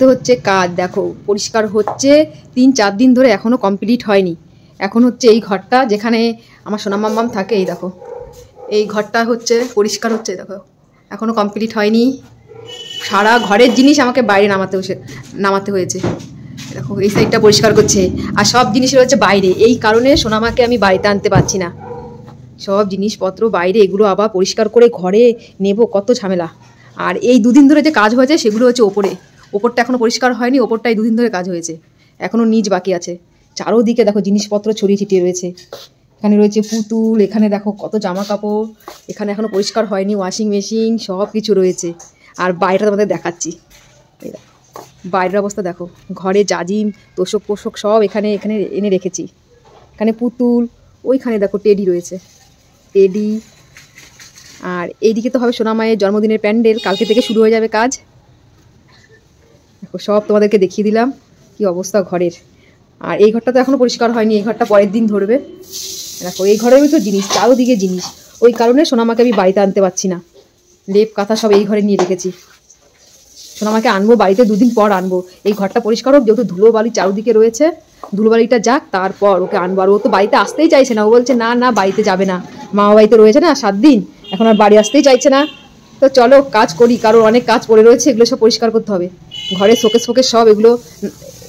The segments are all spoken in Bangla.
বাড়িতে হচ্ছে কাজ, দেখো পরিষ্কার হচ্ছে 3-4 দিন ধরে, এখনও কমপ্লিট হয়নি। এখন হচ্ছে এই ঘরটা যেখানে আমার সোনা মাম্মাম থাকে, এই দেখো এই ঘরটা হচ্ছে পরিষ্কার হচ্ছে, দেখো এখনও কমপ্লিট হয়নি। সারা ঘরের জিনিস আমাকে বাইরে নামাতে হয়েছে। দেখো এই সাইডটা পরিষ্কার করছে, আর সব জিনিস রয়েছে বাইরে, এই কারণে সোনামাকে আমি বাড়িতে আনতে পারছি না। সব জিনিসপত্র বাইরে, এগুলো আবার পরিষ্কার করে ঘরে নেব, কত ঝামেলা। আর এই 2 দিন ধরে যে কাজ হয়েছে সেগুলো হচ্ছে ওপরটা এখনও পরিষ্কার হয়নি, ওপরটাই 2 দিন ধরে কাজ হয়েছে, এখনও নিচ বাকি আছে। চারোদিকে দেখো জিনিসপত্র ছড়িয়ে ছিটিয়ে রয়েছে, এখানে রয়েছে পুতুল, এখানে দেখো কত জামা কাপড়, এখানে এখনও পরিষ্কার হয়নি, ওয়াশিং মেশিন সব কিছু রয়েছে। আর বাইরেটা তোমাদের দেখাচ্ছি, এই দেখো বাইরের অবস্থা দেখো, ঘরে জাজিম তোষক পোষক সব এখানে এনে রেখেছি। এখানে পুতুল, ওইখানে দেখো টেডি রয়েছে, টেডি। আর এইদিকে তো হবে সোনা মায়ের জন্মদিনের প্যান্ডেল, কালকে থেকে শুরু হয়ে যাবে কাজ। দেখো সব তোমাদেরকে দেখিয়ে দিলাম কি অবস্থা ঘরের। আর এই ঘরটা তো এখনও পরিষ্কার হয়নি, এই ঘরটা পরের দিন ধরবে। দেখো এই ঘরের তো জিনিস, চারোদিকে জিনিস, ওই কারণে সোনামাকে আমি বাড়িতে আনতে পারছি না। লেপ কাঁথা সব এই ঘরে নিয়ে রেখেছি। সোনামাকে আনবো বাড়িতে 2 দিন পর আনবো, এই ঘরটা পরিষ্কার হোক, যেহেতু ধুলোবালি চারোদিকে রয়েছে, ধুলোবালিটা যাক তারপর ওকে আনবো। আর ও তো বাড়িতে আসতেই চাইছে না, ও বলছে না না বাড়িতে যাবে না, মামা বাড়িতে রয়েছে না 7 দিন, এখন আর বাড়ি আসতেই চাইছে না। তো চলো কাজ করি, কারণ অনেক কাজ পড়ে রয়েছে, এগুলো সব পরিষ্কার করতে হবে। ঘরে শোকেস ফোকেস সব এগুলো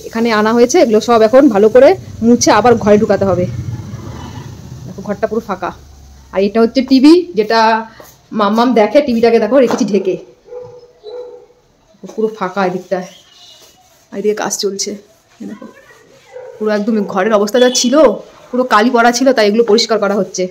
এখানে আনা হয়েছে, এগুলো সব এখন ভালো করে মুছে আবার ঘরে ঢুকাতে হবে। দেখো ঘরটা পুরো ফাঁকা। আর এটা হচ্ছে টিভি, যেটা মাম্মাম দেখে, টিভিটাকে দেখো রেখেছি ঢেকে, পুরো ফাঁকা এদিকটায়। আর এদিকে কাজ চলছে, দেখো পুরো একদম ঘরের অবস্থা যা ছিল পুরো কালি পড়া ছিল, তাই এগুলো পরিষ্কার করা হচ্ছে।